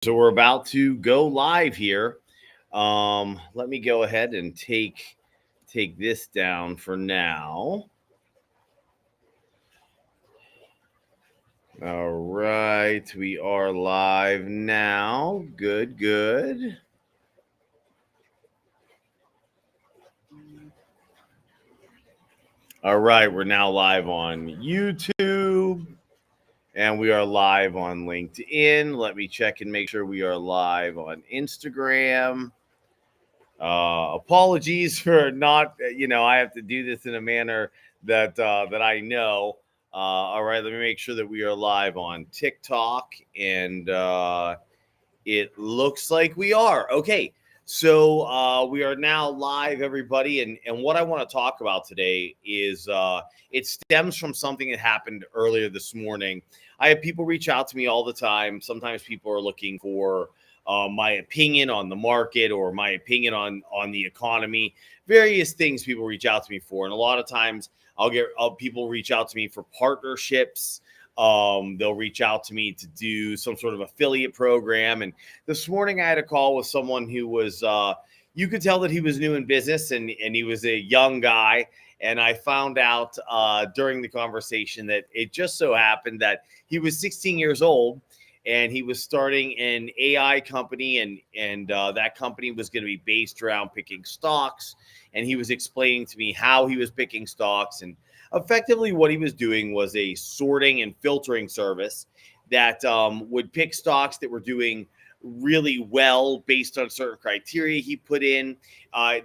So we're about to go live here. Let me go ahead and take this down for now. All right, we are live now. Good, good. All right, we're now live on YouTube and we are live on LinkedIn. Let me check and make sure we are live on Instagram. Apologies for not, I have to do this in a manner that I know. All right, let me make sure that we are live on TikTok, and it looks like we are. Okay, so we are now live, everybody, and what I want to talk about today is it stems from something that happened earlier this morning. I have people reach out to me all the time. Sometimes people are looking for my opinion on the market or my opinion on the economy, various things people reach out to me for, and a lot of times people reach out to me for partnerships. They'll reach out to me to do some sort of affiliate program. And this morning I had a call with someone who was, you could tell that he was new in business and he was a young guy. And I found out during the conversation that it just so happened that he was 16 years old and he was starting an AI company, and that company was going to be based around picking stocks. And he was explaining to me how he was picking stocks, and effectively what he was doing was a sorting and filtering service that would pick stocks that were doing really well based on certain criteria he put in,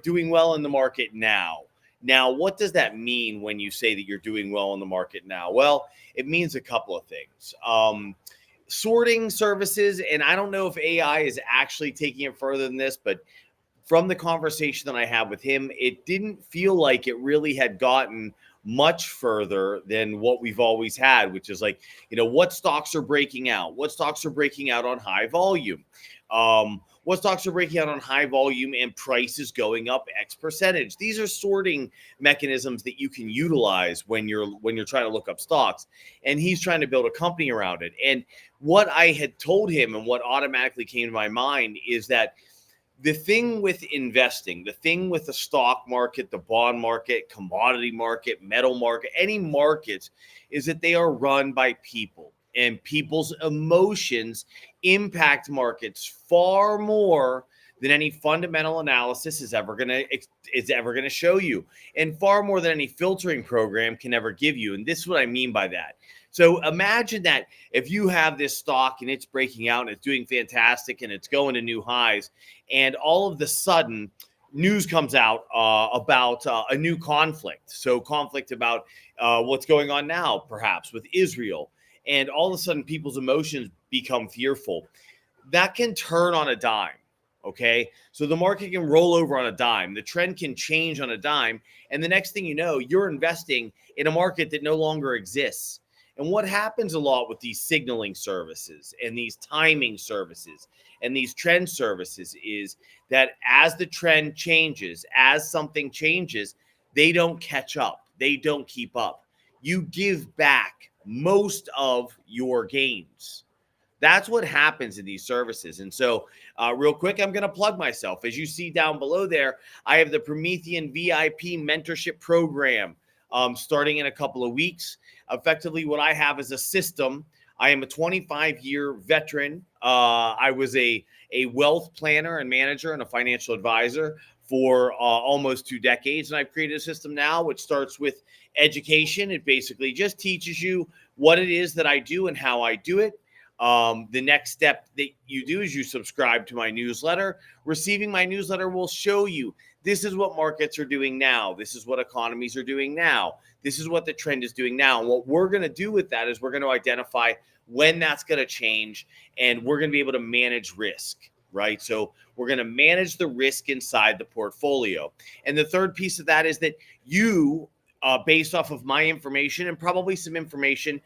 doing well in the market now. Now, what does that mean when you say that you're doing well in the market now? Well, it means a couple of things. Sorting services, and I don't know if AI is actually taking it further than this, but from the conversation that I had with him, it didn't feel like it really had gotten much further than what we've always had, which is like, what stocks are breaking out? What stocks are breaking out on high volume? What stocks are breaking out on high volume and prices going up X percentage? These are sorting mechanisms that you can utilize when you're trying to look up stocks. And he's trying to build a company around it. And what I had told him and what automatically came to my mind is that the thing with investing, the thing with the stock market, the bond market, commodity market, metal market, any markets, is that they are run by people, and people's emotions impact markets far more than any fundamental analysis is ever going to show you, and far more than any filtering program can ever give you. And this is what I mean by that. So imagine that if you have this stock and it's breaking out and it's doing fantastic and it's going to new highs, and all of the sudden news comes out about a new conflict. So conflict about what's going on now, perhaps with Israel. And all of a sudden people's emotions become fearful. That can turn on a dime. Okay. So the market can roll over on a dime. The trend can change on a dime. And the next thing you know, you're investing in a market that no longer exists. And what happens a lot with these signaling services and these timing services and these trend services is that as the trend changes, as something changes, they don't catch up. They don't keep up. You give back most of your gains. That's what happens in these services. And so real quick, I'm going to plug myself. As you see down below there, I have the Promethean VIP mentorship program starting in a couple of weeks. Effectively, what I have is a system. I am a 25-year veteran. I was a wealth planner and manager and a financial advisor for almost 2 decades. And I've created a system now which starts with education. It basically just teaches you what it is that I do and how I do it. The next step that you do is you subscribe to my newsletter. Receiving my newsletter will show you this is what markets are doing now. This is what economies are doing now. This is what the trend is doing now. And what we're going to do with that is we're going to identify when that's going to change, and we're going to be able to manage risk, right? So we're going to manage the risk inside the portfolio. And the third piece of that is that you, based off of my information and probably some information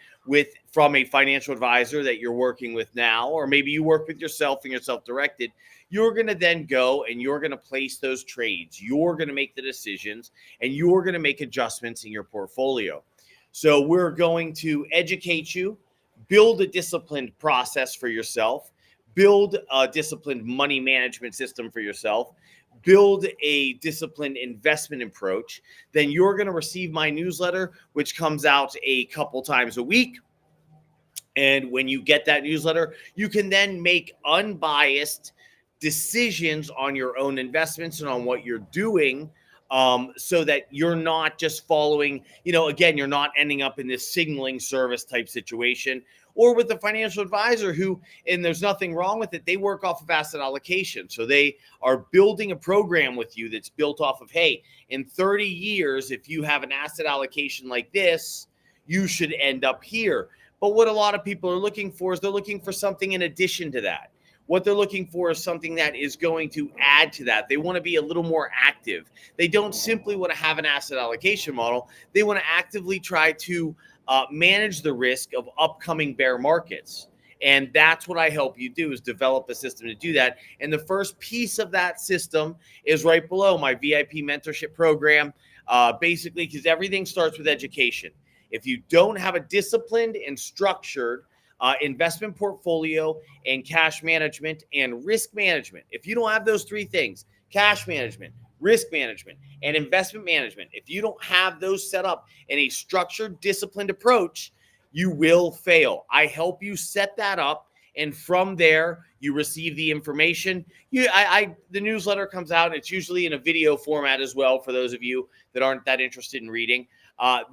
from a financial advisor that you're working with now, or maybe you work with yourself and you're self-directed, you're going to then go and you're going to place those trades. You're going to make the decisions and you're going to make adjustments in your portfolio. So we're going to educate you, build a disciplined process for yourself, build a disciplined money management system for yourself, build a disciplined investment approach, then you're going to receive my newsletter, which comes out a couple times a week. And when you get that newsletter, you can then make unbiased decisions on your own investments and on what you're doing, so that you're not just following, again, you're not ending up in this signaling service type situation, or with the financial advisor who, and there's nothing wrong with it, they work off of asset allocation. So they are building a program with you that's built off of, hey, in 30 years, if you have an asset allocation like this, you should end up here. But what a lot of people are looking for is they're looking for something in addition to that. What they're looking for is something that is going to add to that. They want to be a little more active. They don't simply want to have an asset allocation model. They want to actively try to manage the risk of upcoming bear markets. And that's what I help you do, is develop a system to do that. And the first piece of that system is right below my VIP mentorship program, basically, because everything starts with education. If you don't have a disciplined and structured investment portfolio and cash management and risk management, if you don't have those three things, cash management, risk management, and investment management, if you don't have those set up in a structured, disciplined approach, you will fail. I help you set that up. And from there, you receive the information. The newsletter comes out. It's usually in a video format as well for those of you that aren't that interested in reading.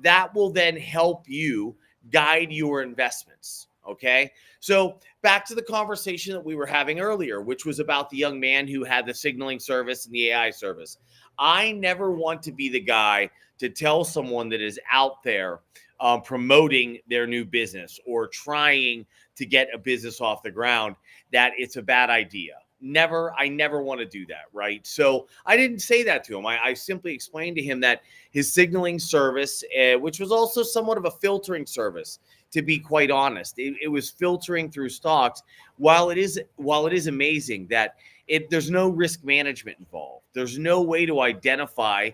That will then help you guide your investments. Okay. So back to the conversation that we were having earlier, which was about the young man who had the signaling service and the AI service. I never want to be the guy to tell someone that is out there promoting their new business or trying to get a business off the ground that it's a bad idea. I never want to do that, right? So I didn't say that to him. I simply explained to him that his signaling service, which was also somewhat of a filtering service, to be quite honest, it was filtering through stocks. While it is amazing that there's no risk management involved, there's no way to identify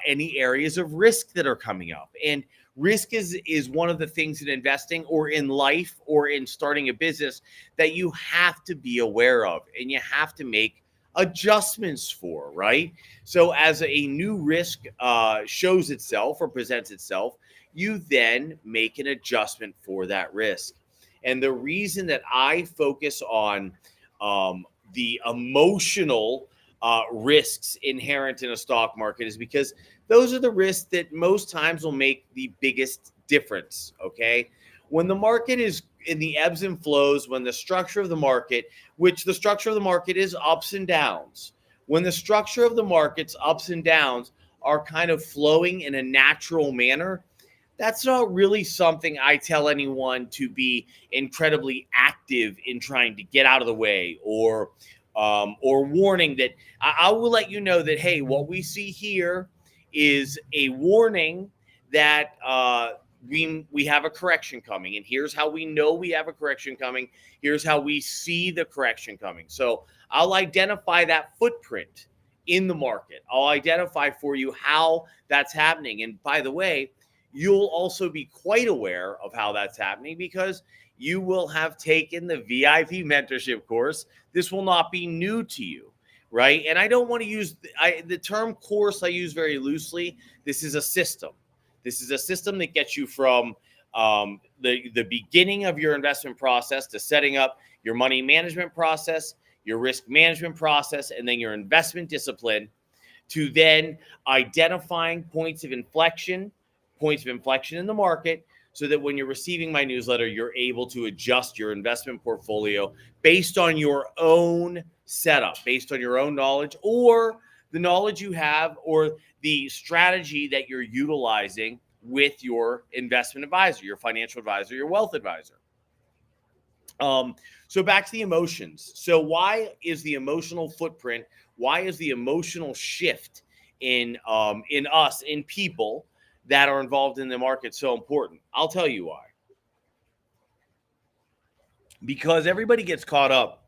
any areas of risk that are coming up. And risk is one of the things in investing or in life or in starting a business that you have to be aware of and you have to make adjustments for, right? So as a new risk shows itself or presents itself, you then make an adjustment for that risk. And the reason that I focus on the emotional risks inherent in a stock market is because those are the risks that most times will make the biggest difference, okay? When the market is in the ebbs and flows, when the structure of the market, which the structure of the market is ups and downs, when the structure of the market's ups and downs are kind of flowing in a natural manner, that's not really something I tell anyone to be incredibly active in trying to get out of the way or warning that I will let you know that, hey, what we see here is a warning that we have a correction coming. And here's how we know we have a correction coming. Here's how we see the correction coming. So I'll identify that footprint in the market. I'll identify for you how that's happening. And by the way, you'll also be quite aware of how that's happening because you will have taken the VIP mentorship course. This will not be new to you, right? And I don't want to use the term course. I use very loosely. This is a system. This is a system that gets you from the beginning of your investment process to setting up your money management process, your risk management process, and then your investment discipline, to then identifying points of inflection in the market, so that when you're receiving my newsletter, you're able to adjust your investment portfolio based on your own setup, based on your own knowledge or the knowledge you have or the strategy that you're utilizing with your investment advisor, your financial advisor, your wealth advisor. So back to the emotions. So why is the emotional footprint, why is the emotional shift in us, in people that are involved in the market so important? I'll tell you why. Because everybody gets caught up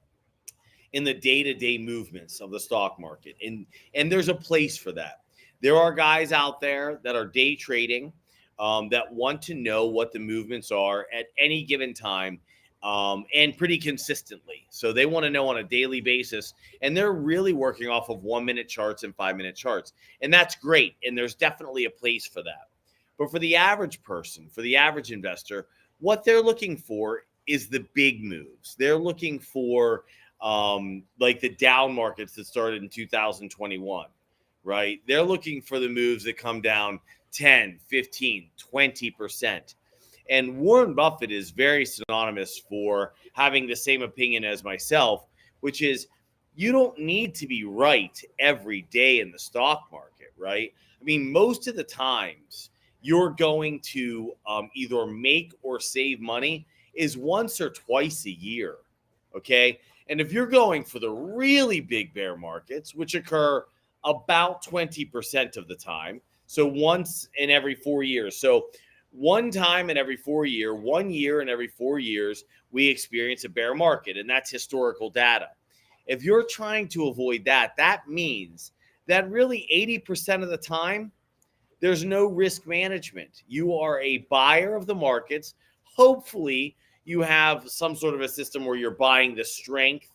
in the day-to-day movements of the stock market. And there's a place for that. There are guys out there that are day trading that want to know what the movements are at any given time and pretty consistently. So they want to know on a daily basis, and they're really working off of 1-minute charts and 5-minute charts. And that's great. And there's definitely a place for that. But for the average person, for the average investor, what they're looking for is the big moves. They're looking for like the down markets that started in 2021, right? They're looking for the moves that come down 10, 15, 20%. And Warren Buffett is very synonymous for having the same opinion as myself, which is you don't need to be right every day in the stock market, right? I mean, most of the times you're going to either make or save money is once or twice a year, okay? And if you're going for the really big bear markets, which occur about 20% of the time, so once in every 4 years. So one time in every 4 year, 1 year in every 4 years, we experience a bear market, and that's historical data. If you're trying to avoid that, that means that really 80% of the time, there's no risk management. You are a buyer of the markets. Hopefully, you have some sort of a system where you're buying the strength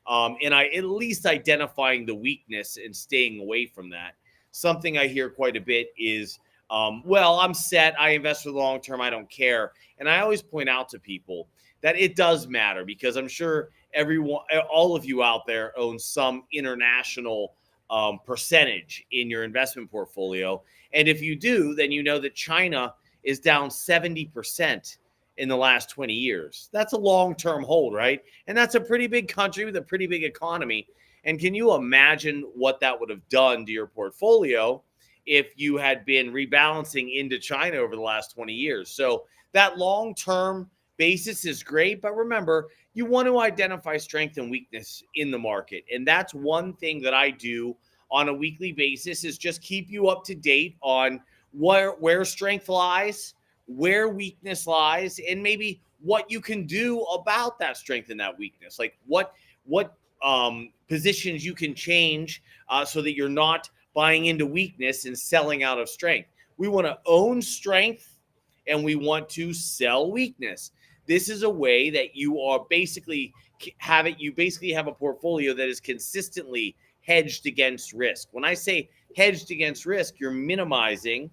and at least identifying the weakness and staying away from that. Something I hear quite a bit is, well, I'm set. I invest for the long term. I don't care. And I always point out to people that it does matter because I'm sure all of you out there own some international percentage in your investment portfolio. And if you do, then you know that China is down 70% in the last 20 years. That's a long-term hold, right? And that's a pretty big country with a pretty big economy. And can you imagine what that would have done to your portfolio if you had been rebalancing into China over the last 20 years? So that long-term basis is great, but remember, you want to identify strength and weakness in the market. And that's one thing that I do on a weekly basis is just keep you up to date on where strength lies, where weakness lies, and maybe what you can do about that strength and that weakness. Like what positions you can change so that you're not buying into weakness and selling out of strength. We want to own strength and we want to sell weakness. This is a way that you are basically have a portfolio that is consistently hedged against risk. When I say hedged against risk, you're minimizing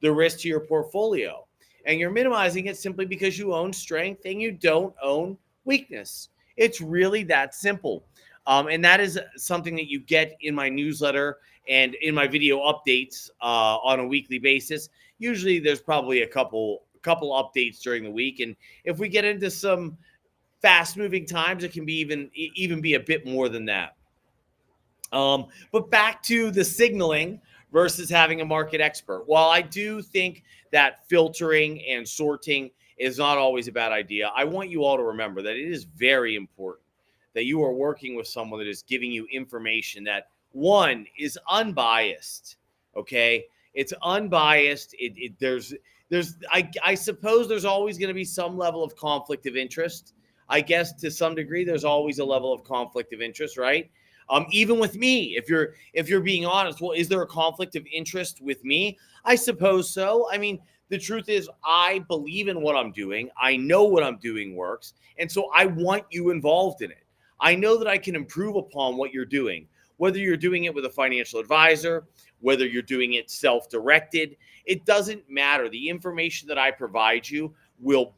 the risk to your portfolio. And you're minimizing it simply because you own strength and you don't own weakness. It's really that simple. And that is something that you get in my newsletter and in my video updates on a weekly basis. Usually there's probably a couple updates during the week. And if we get into some fast moving times, it can be even be a bit more than that. But back to the signaling versus having a market expert. While I do think that filtering and sorting is not always a bad idea, I want you all to remember that it is very important that you are working with someone that is giving you information that, one, is unbiased. Okay, it's unbiased. I suppose there's always going to be some level of conflict of interest. I guess to some degree, there's always a level of conflict of interest, right? Even with me, if you're being honest, well, is there a conflict of interest with me? I suppose so. I mean, the truth is I believe in what I'm doing. I know what I'm doing works. And so I want you involved in it. I know that I can improve upon what you're doing, whether you're doing it with a financial advisor, whether you're doing it self-directed, it doesn't matter. The information that I provide you will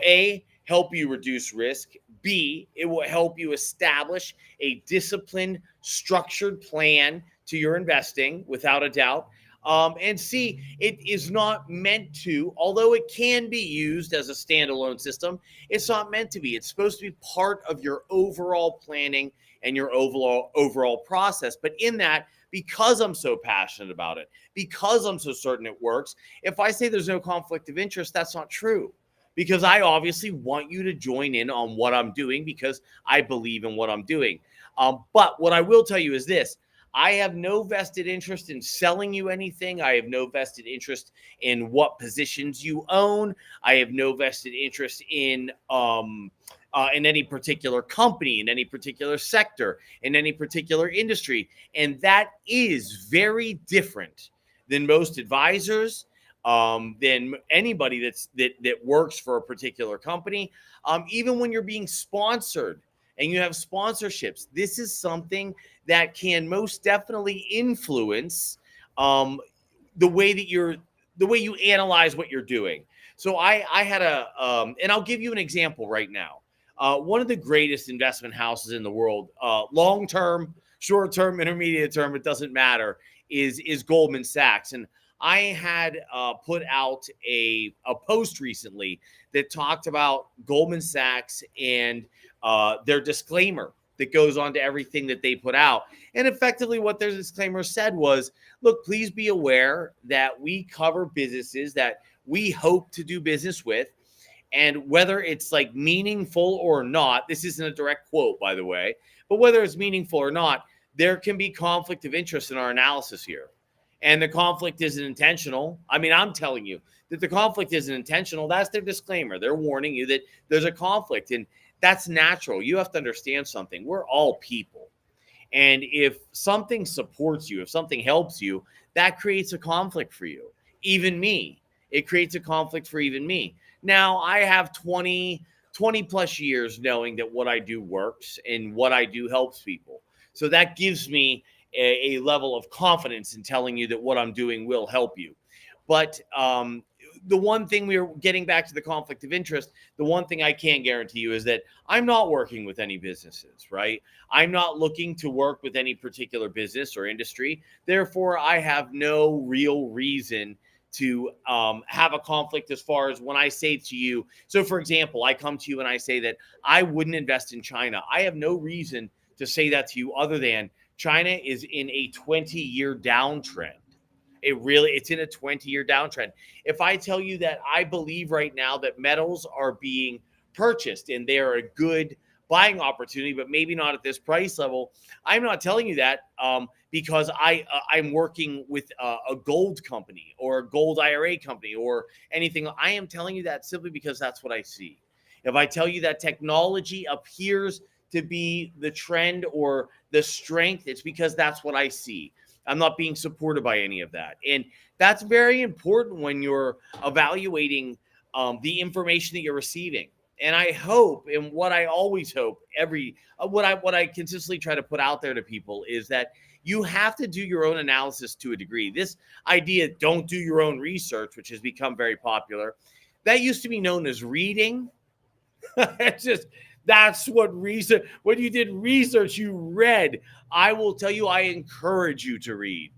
A, help you reduce risk. B, it will help you establish a disciplined, structured plan to your investing, without a doubt. And C, it is not meant to, although it can be used as a standalone system, it's not meant to be. It's supposed to be part of your overall planning and your overall process. But in that, because I'm so passionate about it, because I'm so certain it works, if I say there's no conflict of interest, that's not true. Because I obviously want you to join in on what I'm doing because I believe in what I'm doing. But what I will tell you is this. I have no vested interest in selling you anything. I have no vested interest in what positions you own. I have no vested interest in any particular company, in any particular sector, in any particular industry. And that is very different than most advisors than anybody that works for a particular company. Even when you're being sponsored and you have sponsorships, this is something that can most definitely influence um, the way you analyze what you're doing. So I had and I'll give you an example right now. One of the greatest investment houses in the world, long term, short term, intermediate term, it doesn't matter, is Goldman Sachs. And I had put out a post recently that talked about Goldman Sachs and their disclaimer that goes on to everything that they put out. And effectively, what their disclaimer said was, look, please be aware that we cover businesses that we hope to do business with. And whether it's like meaningful or not, this isn't a direct quote, by the way, but whether it's meaningful or not, there can be conflict of interest in our analysis here. And the conflict isn't intentional. I mean, I'm telling you that the conflict isn't intentional. That's their disclaimer. They're warning you that there's a conflict, and that's natural. You have to understand something. We're all people. And if something supports you, if something helps you, that creates a conflict for you. Even me, it creates a conflict for even me. Now, I have 20 plus years knowing that what I do works and what I do helps people. So that gives me a level of confidence in telling you that what I'm doing will help you. But the one thing, we are getting back to the conflict of interest, the one thing I can guarantee you is that I'm not working with any businesses, right? I'm not looking to work with any particular business or industry. Therefore, I have no real reason to have a conflict as far as when I say to you. So, for example, I come to you and I say that I wouldn't invest in China. I have no reason to say that to you other than China is in a 20-year downtrend. It's in a 20-year downtrend. If I tell you that I believe right now that metals are being purchased and they are a good buying opportunity, but maybe not at this price level, I'm not telling you that because I'm working with a gold company or a gold IRA company or anything. I am telling you that simply because that's what I see. If I tell you that technology appears to be the trend or the strength, it's because that's what I see. I'm not being supported by any of that. And that's very important when you're evaluating the information that you're receiving. And I hope, and what I always hope, what I consistently try to put out there to people is that you have to do your own analysis to a degree. This idea, don't do your own research, which has become very popular, that used to be known as reading. It's just, that's what research, when you did research, you read. I will tell you, I encourage you to read.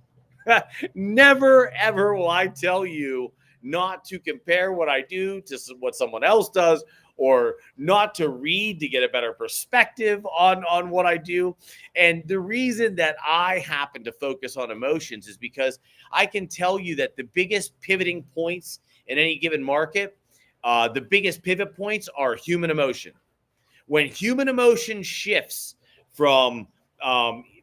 Never, ever will I tell you not to compare what I do to what someone else does, or not to read to get a better perspective on what I do. And the reason that I happen to focus on emotions is because I can tell you that the biggest pivoting points in any given market, the biggest pivot points are human emotion. When human emotion shifts from,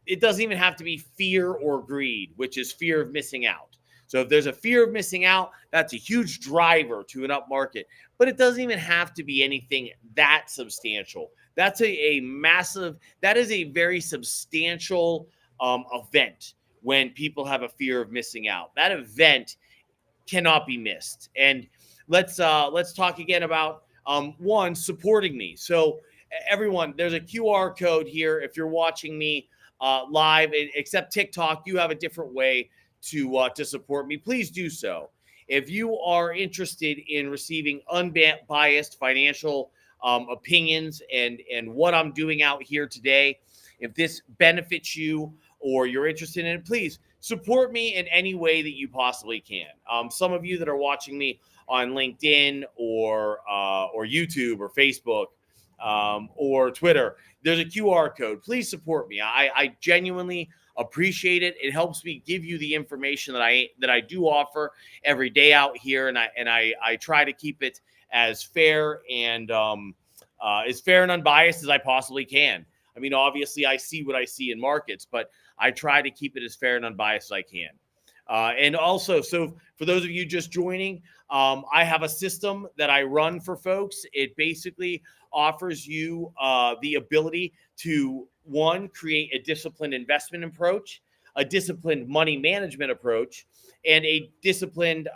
it doesn't even have to be fear or greed, which is fear of missing out. So if there's a fear of missing out, that's a huge driver to an up market. But it doesn't even have to be anything that substantial. That's a massive, that is a very substantial event when people have a fear of missing out. That event cannot be missed. And let's talk again about one, supporting me. So everyone, there's a QR code here. If you're watching me live, except TikTok, you have a different way to support me. Please do so. If you are interested in receiving unbiased financial opinions and what I'm doing out here today, if this benefits you or you're interested in it, please support me in any way that you possibly can. Some of you that are watching me on LinkedIn or YouTube or Facebook or Twitter, there's a QR code. Please support me. I genuinely appreciate it. It helps me give you the information that I do offer every day out here, and I try to keep it as fair and unbiased as I possibly can. I mean, obviously, I see what I see in markets, but I try to keep it as fair and unbiased as I can. And also, so for those of you just joining, I have a system that I run for folks. It basically offers you the ability to, one, create a disciplined investment approach. a disciplined money management approach, and a disciplined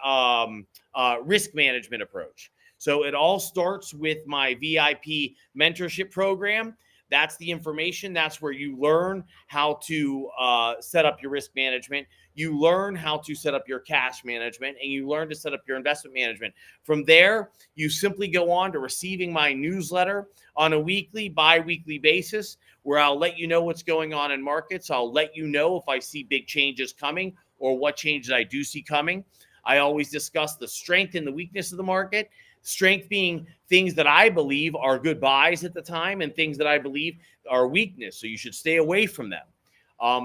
risk management approach. So it all starts with my VIP mentorship program. That's the information. That's where you learn how to set up your risk management. You learn how to set up your cash management, and you learn to set up your investment management. From there, you simply go on to receiving my newsletter on a weekly, bi-weekly basis, where I'll let you know what's going on in markets. I'll let you know if I see big changes coming or what changes I do see coming. I always discuss the strength and the weakness of the market. Strength being things that I believe are good buys at the time, and things that I believe are weakness, so you should stay away from them.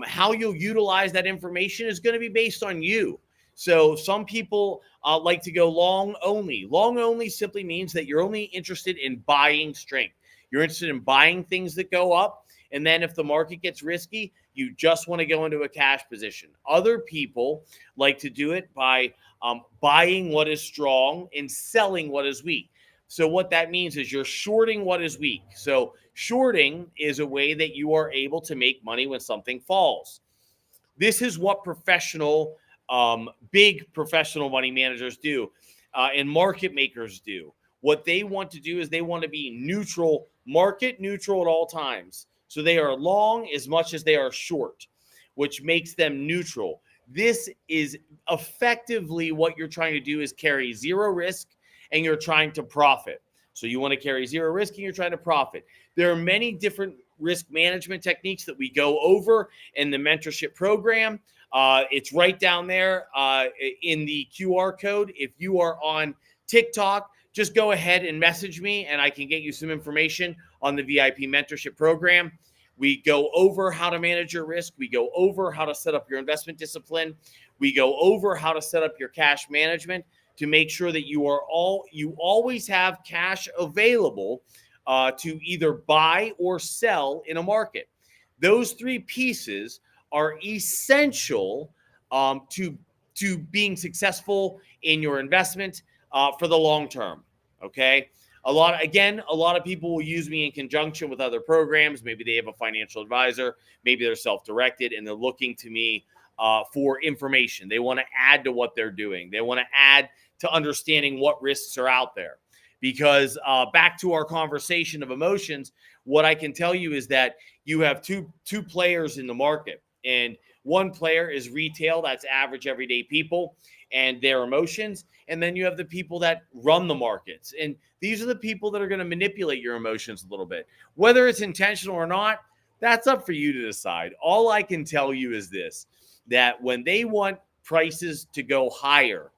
How you'll utilize that information is going to be based on you. So some people like to go long only. Long only simply means that you're only interested in buying strength. You're interested in buying things that go up. And then if the market gets risky, you just want to go into a cash position. Other people like to do it by buying what is strong and selling what is weak. So what that means is you're shorting what is weak. So shorting is a way that you are able to make money when something falls. This is what big professional money managers do, and market makers do. What they want to do is they want to be neutral, market neutral at all times. So they are long as much as they are short, which makes them neutral. This is effectively what you're trying to do, is carry zero risk, and you're trying to profit. So you want to carry zero risk and you're trying to profit. There are many different risk management techniques that we go over in the mentorship program. It's right down there in the QR code. If you are on TikTok, just go ahead and message me and I can get you some information on the VIP mentorship program. We go over how to manage your risk. We go over how to set up your investment discipline. We go over how to set up your cash management to make sure that you always have cash available to either buy or sell in a market. Those three pieces are essential to being successful in your investment for the long term. Okay. A lot of people will use me in conjunction with other programs. Maybe they have a financial advisor, maybe they're self-directed, and they're looking to me for information. They want to add to what they're doing. They want to add to understanding what risks are out there. Because back to our conversation of emotions, what I can tell you is that you have two players in the market, and one player is retail, that's average everyday people and their emotions. And then you have the people that run the markets. And these are the people that are going to manipulate your emotions a little bit. Whether it's intentional or not, that's up for you to decide. All I can tell you is this, that when they want prices to go higher,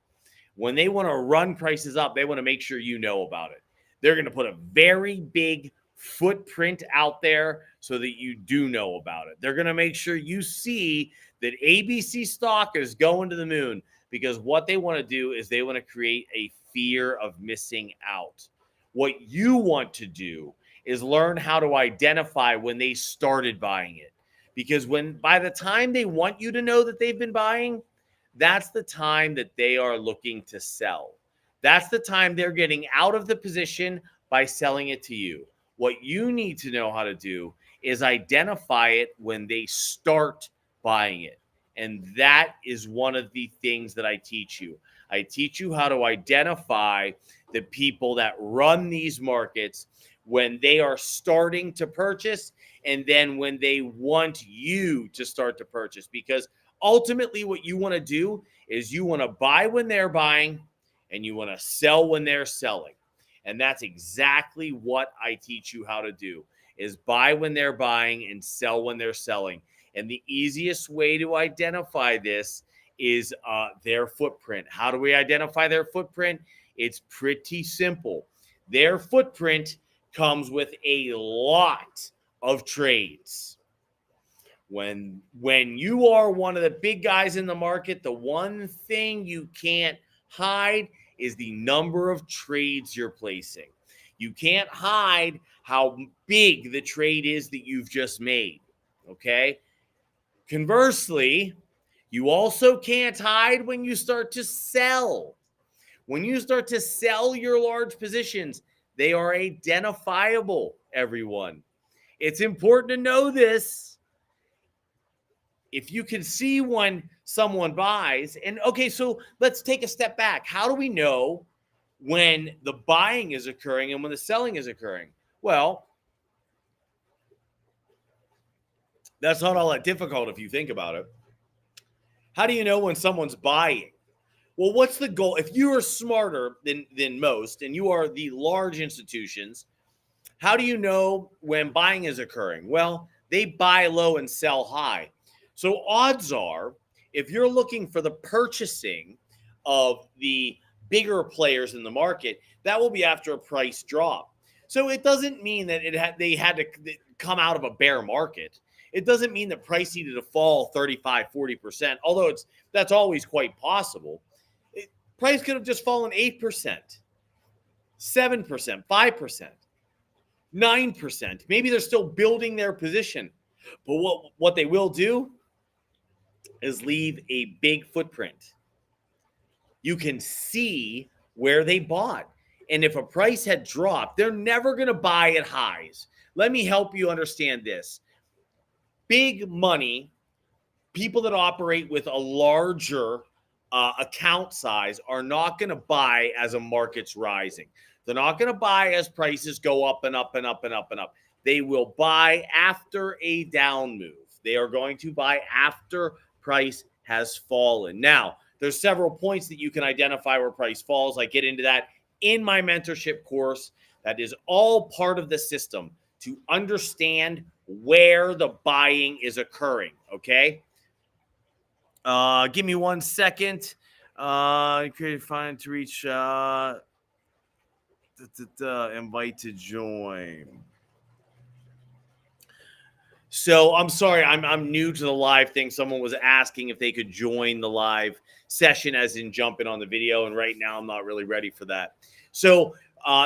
when they want to run prices up, they want to make sure you know about it. They're going to put a very big footprint out there so that you do know about it. They're going to make sure you see that ABC stock is going to the moon, because what they want to do is they want to create a fear of missing out. What you want to do is learn how to identify when they started buying it. Because by the time they want you to know that they've been buying, that's the time that they are looking to sell. That's the time they're getting out of the position by selling it to you. What you need to know how to do is identify it when they start buying it. And that is one of the things that I teach you. I teach you how to identify the people that run these markets when they are starting to purchase, and then when they want you to start to purchase. Because ultimately what you want to do is you want to buy when they're buying and you want to sell when they're selling. And that's exactly what I teach you how to do, is buy when they're buying and sell when they're selling. And the easiest way to identify this is their footprint. How do we identify their footprint? It's pretty simple. Their footprint comes with a lot of trades. When you are one of the big guys in the market, the one thing you can't hide is the number of trades you're placing. You can't hide how big the trade is that you've just made, okay? Conversely, you also can't hide when you start to sell. When you start to sell your large positions, they are identifiable, everyone. It's important to know this. if you can see when someone buys, and okay, so let's take a step back. How do we know when the buying is occurring and when the selling is occurring? Well, that's not all that difficult if you think about it. How do you know when someone's buying? Well, what's the goal? If you are smarter than most and you are the large institutions, how do you know when buying is occurring? Well, they buy low and sell high. So odds are, if you're looking for the purchasing of the bigger players in the market, that will be after a price drop. So it doesn't mean that they had to come out of a bear market. It doesn't mean that price needed to fall 35, 40%, although that's always quite possible. Price could have just fallen 8%, 7%, 5%. 9%. Maybe they're still building their position. But what they will do is leave a big footprint. You can see where they bought. And if a price had dropped, they're never going to buy at highs. Let me help you understand this. Big money, people that operate with a larger account size are not going to buy as a market's rising. They're not going to buy as prices go up and up and up and up and up. They will buy after a down move. They are going to buy after price has fallen. Now, there's several points that you can identify where price falls. I get into that in my mentorship course. That is all part of the system to understand where the buying is occurring, okay? Give me 1 second. Create find to reach invite to join. So I'm sorry, I'm new to the live thing. Someone was asking if they could join the live session, as in jumping on the video, and right now I'm not really ready for that. So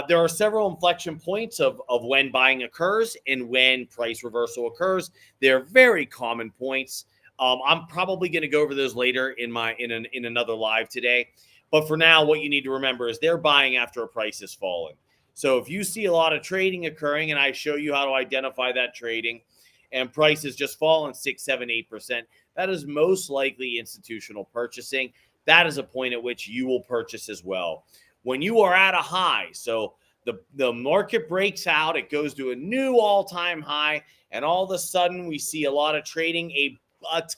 there are several inflection points of when buying occurs and when price reversal occurs. They're very common points. I'm probably going to go over those later in another live today. But for now, what you need to remember is they're buying after a price has fallen. So if you see a lot of trading occurring, and I show you how to identify that trading, and price has just fallen 6, 7, 8%, that is most likely institutional purchasing. That is a point at which you will purchase as well. When you are at a high, so the market breaks out, it goes to a new all-time high, and all of a sudden we see a lot of trading, a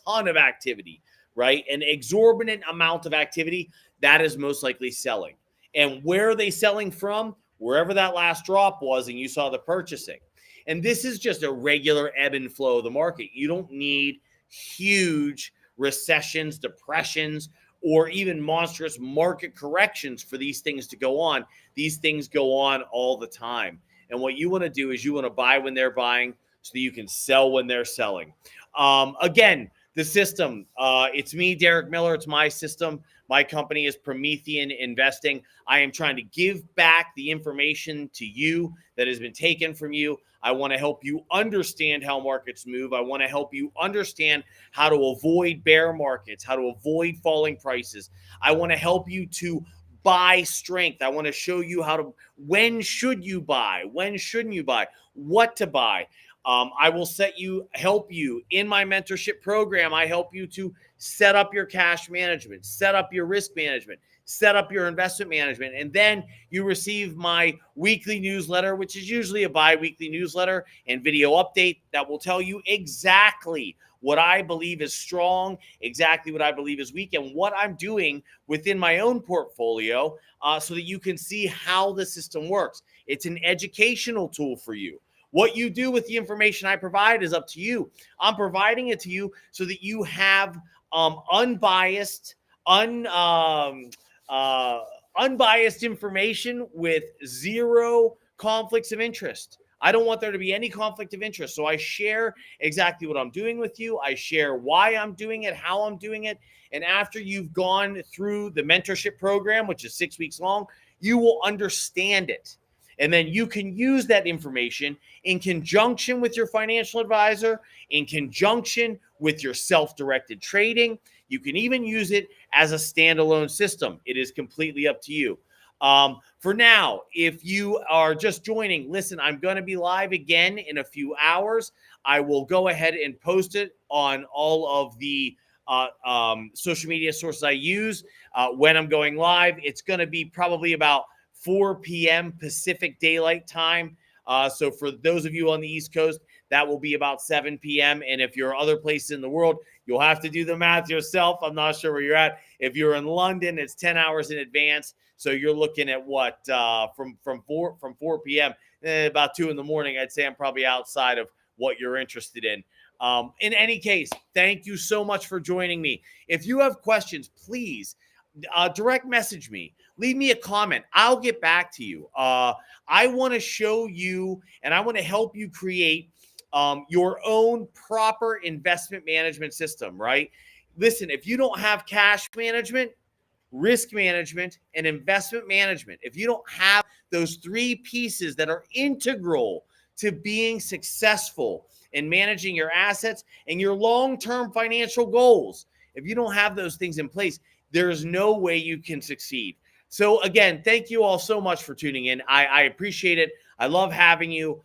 ton of activity, right? An exorbitant amount of activity, that is most likely selling. And where are they selling from? Wherever that last drop was, and you saw the purchasing. And this is just a regular ebb and flow of the market. You don't need huge recessions, depressions, or even monstrous market corrections for these things to go on. These things go on all the time. And what you want to do is you want to buy when they're buying so that you can sell when they're selling. Again, the system, it's me, Derek Miller. It's my system. My company is Promethean Investing. I am trying to give back the information to you that has been taken from you. I want to help you understand how markets move. I want to help you understand how to avoid bear markets, how to avoid falling prices. I want to help you to buy strength. I want to show you when should you buy, when shouldn't you buy, what to buy. I will help you in my mentorship program. I help you to set up your cash management, set up your risk management, set up your investment management. And then you receive my weekly newsletter, which is usually a bi-weekly newsletter and video update that will tell you exactly what I believe is strong, exactly what I believe is weak, and what I'm doing within my own portfolio so that you can see how the system works. It's an educational tool for you. What you do with the information I provide is up to you. I'm providing it to you so that you have unbiased information with zero conflicts of interest. I don't want there to be any conflict of interest. So I share exactly what I'm doing with you. I share why I'm doing it, how I'm doing it. And after you've gone through the mentorship program, which is 6 weeks long, you will understand it. And then you can use that information in conjunction with your financial advisor, in conjunction with your self-directed trading. You can even use it as a standalone system. It is completely up to you. For now, if you are just joining, listen, I'm going to be live again in a few hours. I will go ahead and post it on all of the social media sources I use when I'm going live. It's going to be probably about 4 p.m. Pacific Daylight Time. So for those of you on the East Coast, that will be about 7 p.m. And if you're other places in the world, you'll have to do the math yourself. I'm not sure where you're at. If you're in London, it's 10 hours in advance. So you're looking at what from 4 p.m. About 2 in the morning. I'd say I'm probably outside of what you're interested in. In any case, thank you so much for joining me. If you have questions, please direct message me. Leave me a comment. I'll get back to you. I want to show you and I want to help you create your own proper investment management system, right? Listen, if you don't have cash management, risk management, and investment management, if you don't have those three pieces that are integral to being successful in managing your assets and your long-term financial goals, if you don't have those things in place, there's no way you can succeed. So again, thank you all so much for tuning in. I appreciate it. I love having you.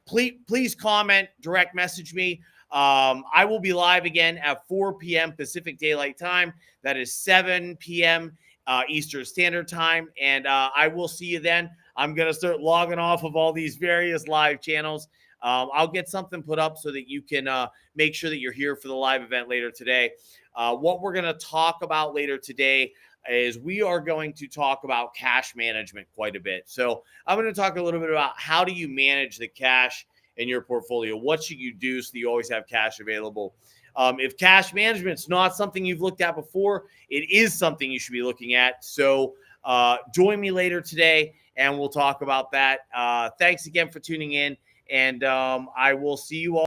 Please comment, direct message me. I will be live again at 4 p.m. Pacific Daylight Time. That is 7 p.m. Eastern Standard Time. And I will see you then. I'm going to start logging off of all these various live channels. I'll get something put up so that you can make sure that you're here for the live event later today. What we're going to talk about later today is we are going to talk about cash management quite a bit. So I'm going to talk a little bit about how do you manage the cash in your portfolio? What should you do so you always have cash available? If cash management is not something you've looked at before, it is something you should be looking at. So join me later today and we'll talk about that. Thanks again for tuning in. And I will see you all.